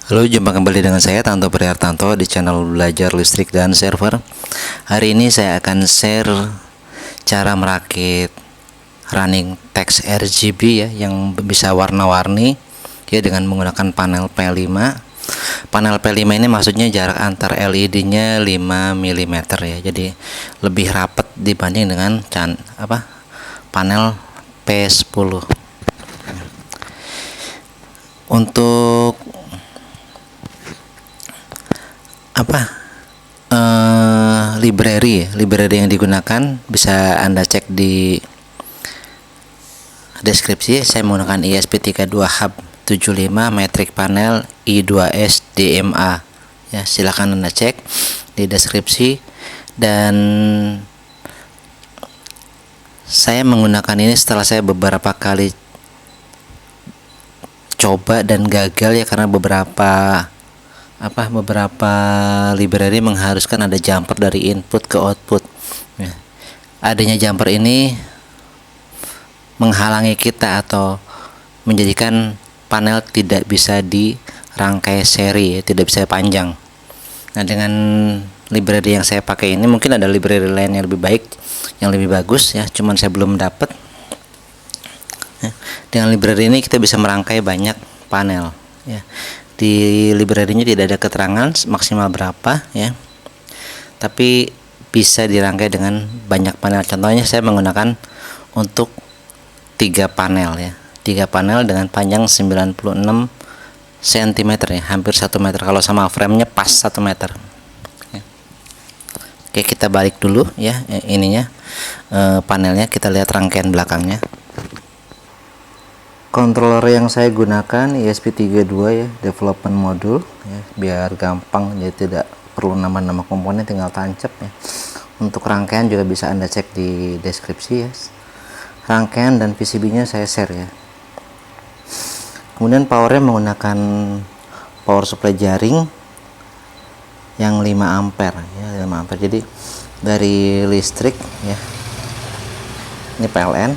Halo, jumpa kembali dengan saya Tanto Prihartanto di channel Belajar Listrik dan Server. Hari ini saya akan share cara merakit running text RGB ya, yang bisa warna-warni ya, dengan menggunakan panel P5. Panel P5 ini maksudnya jarak antar LED-nya 5 mm ya. Jadi lebih rapat dibanding dengan panel P10. Untuk library yang digunakan bisa Anda cek di deskripsi. Saya menggunakan ESP32 Hub 75 Matrix Panel I2S DMA ya, silakan Anda cek di deskripsi. Dan saya menggunakan ini setelah saya beberapa kali coba dan gagal ya, karena beberapa library mengharuskan ada jumper dari input ke output ya. Adanya jumper ini menghalangi kita atau menjadikan panel tidak bisa dirangkai seri ya, tidak bisa panjang. Nah, dengan library yang saya pakai ini, mungkin ada library lain yang lebih baik, yang lebih bagus ya, cuman saya belum dapat ya. Dengan library ini kita bisa merangkai banyak panel ya. Di library-nya tidak ada keterangan maksimal berapa ya, tapi bisa dirangkai dengan banyak panel. Contohnya saya menggunakan untuk 3 panel ya, 3 panel dengan panjang 96 cm ya, hampir 1 meter. Kalau sama frame-nya pas 1 meter ya. Oke, kita balik dulu ya, panelnya, kita lihat rangkaian belakangnya. Controller yang saya gunakan ESP32 ya, development module ya, biar gampang, jadi tidak perlu nama-nama komponen, tinggal tancap ya. Untuk rangkaian juga bisa Anda cek di deskripsi ya. Rangkaian dan PCB-nya saya share ya. Kemudian powernya menggunakan power supply jaring yang 5 ampere ya, 5 ampere. Jadi dari listrik ya, ini PLN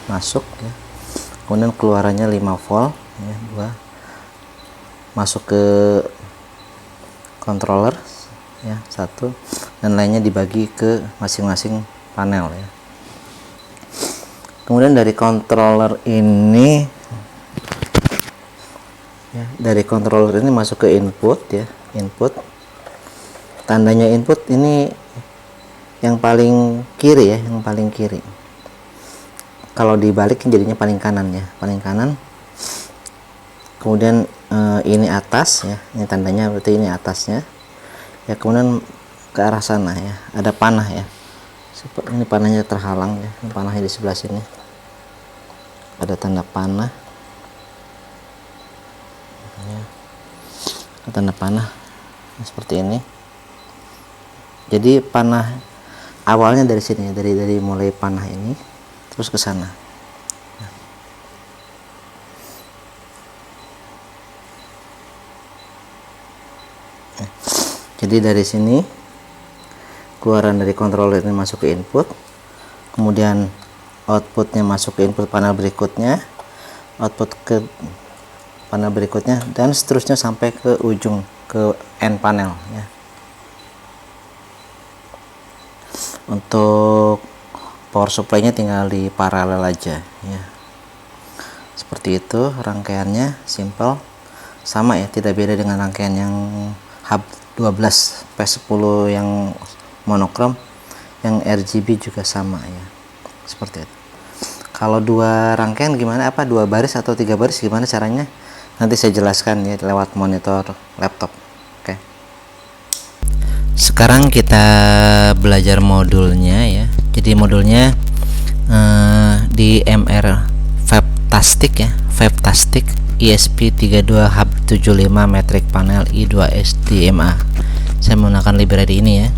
masuk ya, kemudian keluarannya 5 volt ya, 2 masuk ke controller ya, 1, dan lainnya dibagi ke masing-masing panel ya. Kemudian dari controller ini ya, masuk ke input ya, input. Tandanya input ini yang paling kiri ya, yang paling kiri. Kalau dibalik jadinya paling kanan ya, paling kanan. Kemudian ini atas ya, ini tandanya berarti ini atasnya ya. Kemudian ke arah sana ya, ada panah ya. Ini panahnya terhalang ya, ini panahnya di sebelah sini, ada tanda panah ya, ada tanda panah seperti ini. Jadi panah awalnya dari sini, dari mulai panah ini terus ke sana. Jadi dari sini keluaran dari controller ini masuk ke input, kemudian outputnya masuk ke input panel berikutnya, output ke panel berikutnya, dan seterusnya sampai ke ujung, ke end panel ya. Untuk power supply-nya tinggal di paralel aja ya. Seperti itu rangkaiannya, simple, sama ya, tidak beda dengan rangkaian yang hub 12 P10 yang monokrom. Yang RGB juga sama ya, seperti itu. Kalau 2 rangkaian gimana, 2 baris atau 3 baris, gimana caranya, nanti saya jelaskan ya lewat monitor laptop. Oke. Sekarang kita belajar modulnya ya. Jadi modulnya di MR Fabtastic ya, Fabtastic ESP32 Hub 75 Matrix Panel I2S DMA. Saya menggunakan library ini ya.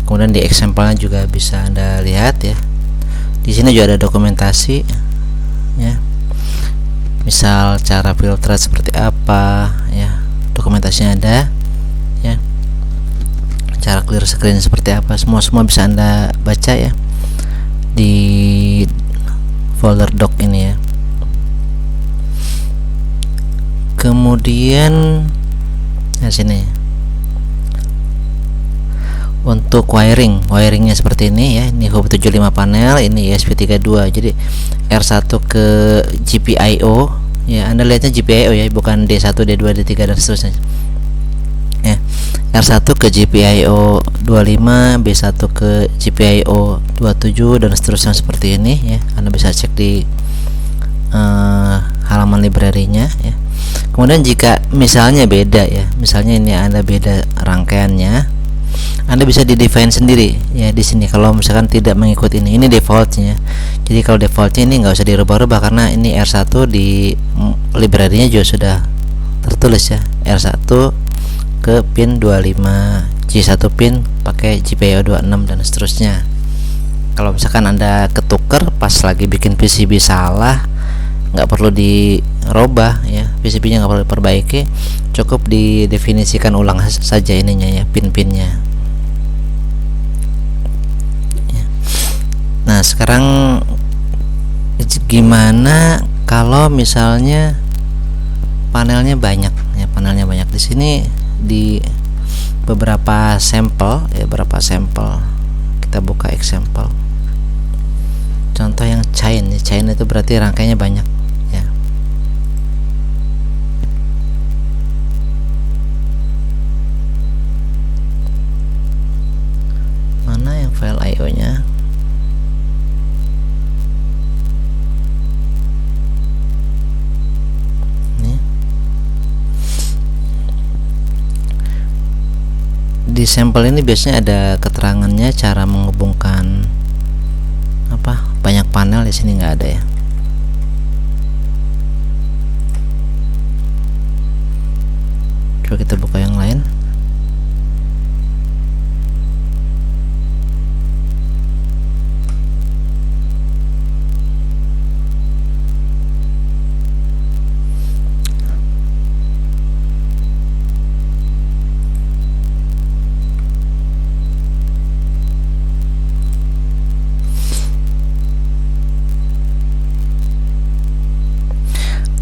Kemudian di example-nya juga bisa Anda lihat ya. Di sini juga ada dokumentasi ya. Misal cara filter seperti apa ya, dokumentasinya ada ya. Cara clear screen seperti apa, semua bisa Anda baca ya di folder doc ini ya. Kemudian Nah, sini untuk wiringnya seperti ini ya. Ini hub 75 panel, ini ESP32. Jadi R1 ke GPIO ya, Anda lihatnya GPIO ya, bukan D1, D2, D3 dan seterusnya ya. R1 ke GPIO 25, B1 ke GPIO 27 dan seterusnya seperti ini ya. Anda bisa cek di halaman library-nya ya. Kemudian jika misalnya beda ya, misalnya ini Anda beda rangkaiannya, Anda bisa di define sendiri ya di sini. Kalau misalkan tidak mengikuti ini defaultnya. Jadi kalau defaultnya ini nggak usah dirubah-rubah karena ini R1 di library-nya juga sudah tertulis ya, R1 ke pin 25, J1 pin pakai GPIO 26 dan seterusnya. Kalau misalkan Anda ketuker pas lagi bikin PCB salah, nggak perlu dirubah ya, PCB-nya nggak perlu diperbaiki, cukup didefinisikan ulang saja ininya ya, pin-pinnya. Nah, sekarang gimana kalau misalnya panelnya banyak ya, panelnya banyak di sini di beberapa sampel ya, beberapa sampel kita buka example. Contoh yang chain ya, chain itu berarti rangkaiannya banyak ya. Mana yang file IO nya? Di sampel ini biasanya ada keterangannya cara menghubungkan banyak panel. Di sini nggak ada ya. Coba kita buka yang lain.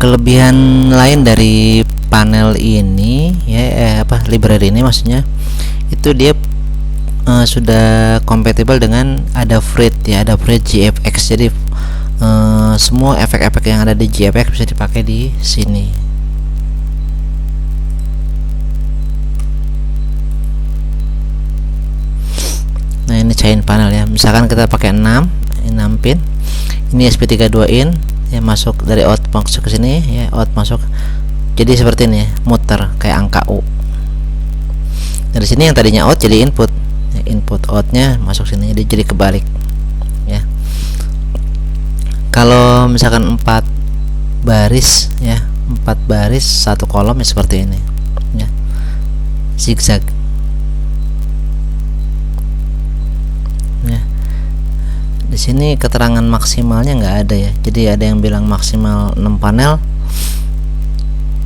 Kelebihan lain dari panel ini ya, library ini maksudnya, itu dia sudah kompatibel dengan Adafruit ya, Adafruit GFX. Jadi semua efek-efek yang ada di GFX bisa dipakai di sini. Nah, ini chain panel ya. Misalkan kita pakai 6 pin. Ini SP32 in ya, masuk dari out masuk ke sini ya, out masuk. Jadi seperti ini ya, muter kayak angka U. Dari sini yang tadinya out jadi input ya, input outnya masuk sini, jadi kebalik ya. Kalau misalkan 4 baris ya, 4 baris 1 kolom ya, seperti ini ya, zigzag ya. Di sini keterangan maksimalnya nggak ada ya, jadi ada yang bilang maksimal 6 panel,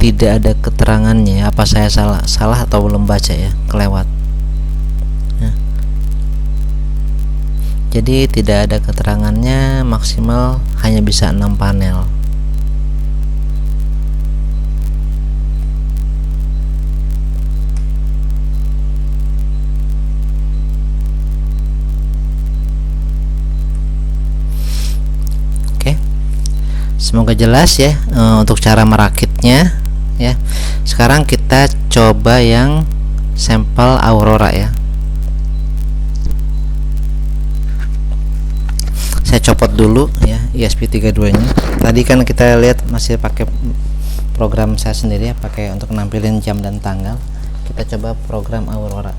tidak ada keterangannya. Apa saya salah atau belum baca ya, kelewat ya. Jadi tidak ada keterangannya, maksimal hanya bisa 6 panel. Semoga jelas ya untuk cara merakitnya ya. Sekarang kita coba yang sampel Aurora ya. Saya copot dulu ya ESP32 nya. Tadi kan kita lihat masih pakai program saya sendiri ya, pakai untuk nampilin jam dan tanggal. Kita coba program Aurora.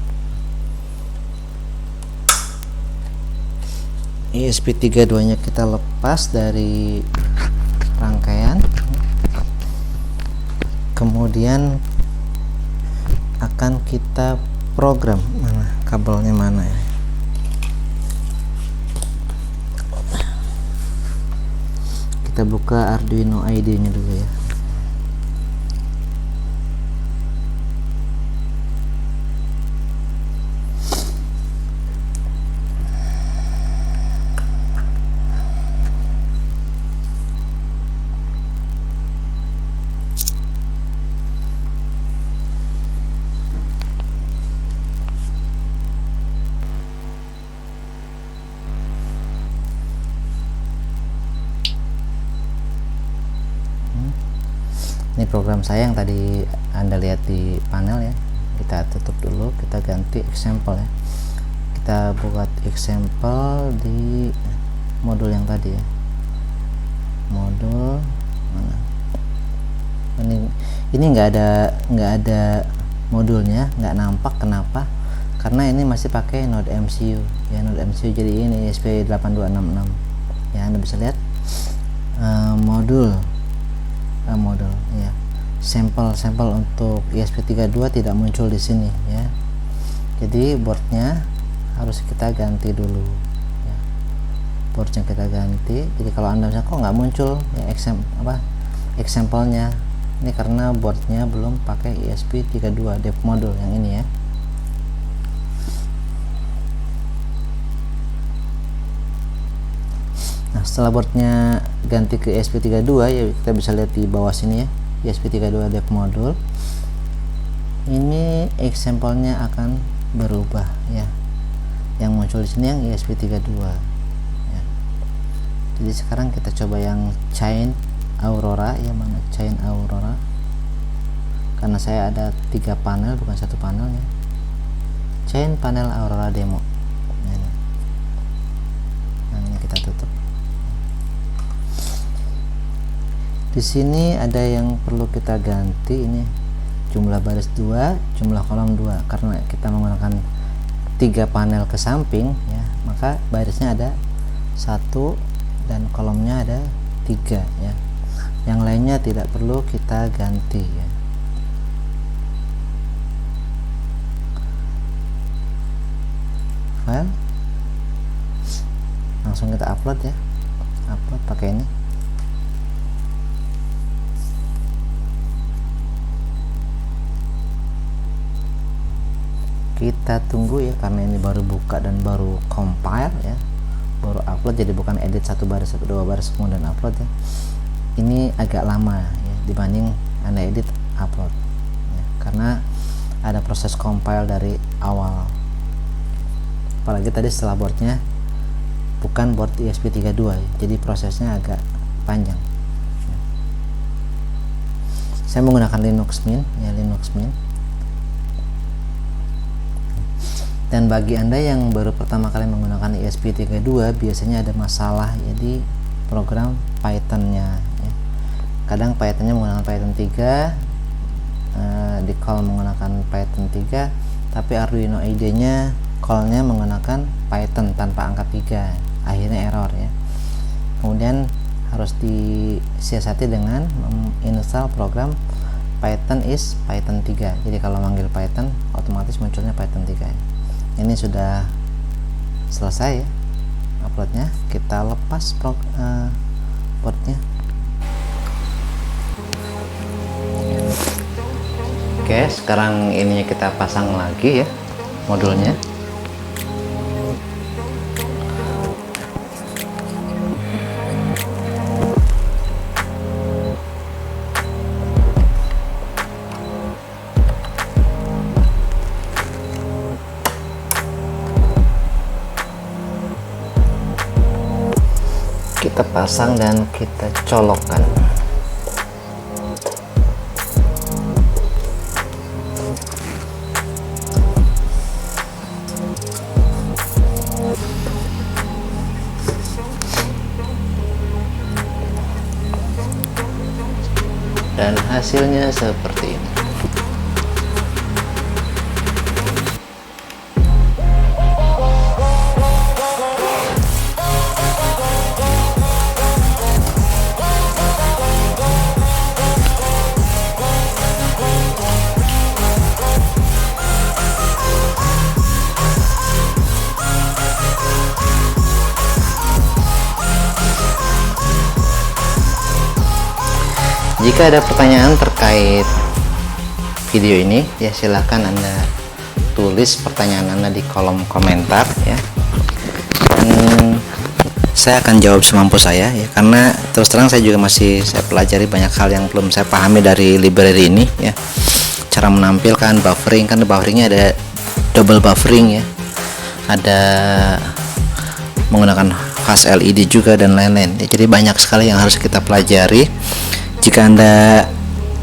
ESP32 nya kita lepas dari rangkaian, kemudian akan kita program. Mana kabelnya, mana ya? Kita buka Arduino IDE nya dulu ya. Ini program saya yang tadi Anda lihat di panel ya. Kita tutup dulu, kita ganti example ya. Kita buat example di modul yang tadi ya. Modul mana? Ini nggak ada modulnya, nggak nampak. Kenapa? Karena ini masih pakai Node MCU ya. Node MCU jadi ini ESP8266 ya. Anda bisa lihat modul ya, sampel untuk ESP32 tidak muncul di sini ya. Jadi boardnya harus kita ganti dulu ya. Boardnya kita ganti. Jadi kalau Anda misalnya kok nggak muncul ya example-nya, ini karena boardnya belum pakai ESP32 dev module yang ini ya. Nah, setelah boardnya ganti ke ESP32 ya, kita bisa lihat di bawah sini ya, ESP32 dev module. Ini example-nya akan berubah ya. Yang muncul di sini yang ESP32 ya. Jadi sekarang kita coba yang Chain Aurora ya. Mana Chain Aurora? Karena saya ada 3 panel bukan 1 panel ya. Chain panel Aurora demo. Nah, ini kita tutup. Di sini ada yang perlu kita ganti, ini jumlah baris 2, jumlah kolom 2. Karena kita menggunakan 3 panel ke samping ya, maka barisnya ada 1 dan kolomnya ada 3 ya. Yang lainnya tidak perlu kita ganti ya. File, langsung kita upload ya. Upload pakai ini. Kita tunggu ya, karena ini baru buka dan baru compile ya, baru upload, jadi bukan edit 1 baris 2 baris kemudian upload ya. Ini agak lama ya dibanding Anda edit upload ya, karena ada proses compile dari awal. Apalagi tadi setelah boardnya bukan board ESP32 ya, jadi prosesnya agak panjang ya. Saya menggunakan Linux Mint ya, Linux Mint. Dan bagi Anda yang baru pertama kali menggunakan ESP32, biasanya ada masalah ya di program Python-nya ya. Kadang Python-nya menggunakan Python 3, di call menggunakan Python 3, tapi Arduino IDE-nya call-nya menggunakan Python tanpa angka 3, akhirnya error ya. Kemudian harus disiasati dengan install program Python is Python 3. Jadi kalau manggil Python otomatis munculnya Python 3 ya. Ini sudah selesai ya uploadnya. Kita lepas boardnya. Oke, sekarang ininya kita pasang lagi ya modulnya. Kita pasang dan kita colokkan. Dan hasilnya seperti ini. Jika ada pertanyaan terkait video ini ya, silahkan Anda tulis pertanyaan Anda di kolom komentar ya, dan saya akan jawab semampu saya ya, karena terus terang saya juga masih pelajari banyak hal yang belum saya pahami dari library ini ya. Cara menampilkan buffering, kan bufferingnya ada double buffering ya, ada menggunakan fast LED juga dan lain-lain ya. Jadi banyak sekali yang harus kita pelajari. Jika Anda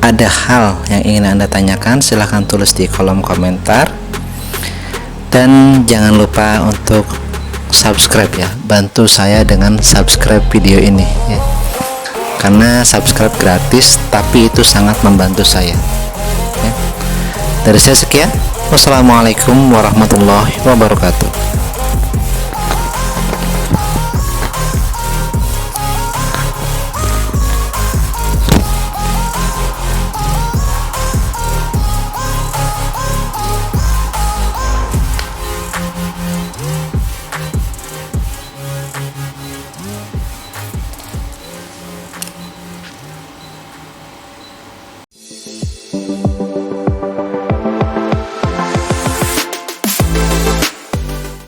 ada hal yang ingin Anda tanyakan, silahkan tulis di kolom komentar. Dan jangan lupa untuk subscribe ya, bantu saya dengan subscribe video ini ya. Karena subscribe gratis, tapi itu sangat membantu saya ya. Dari saya sekian, wassalamualaikum warahmatullahi wabarakatuh.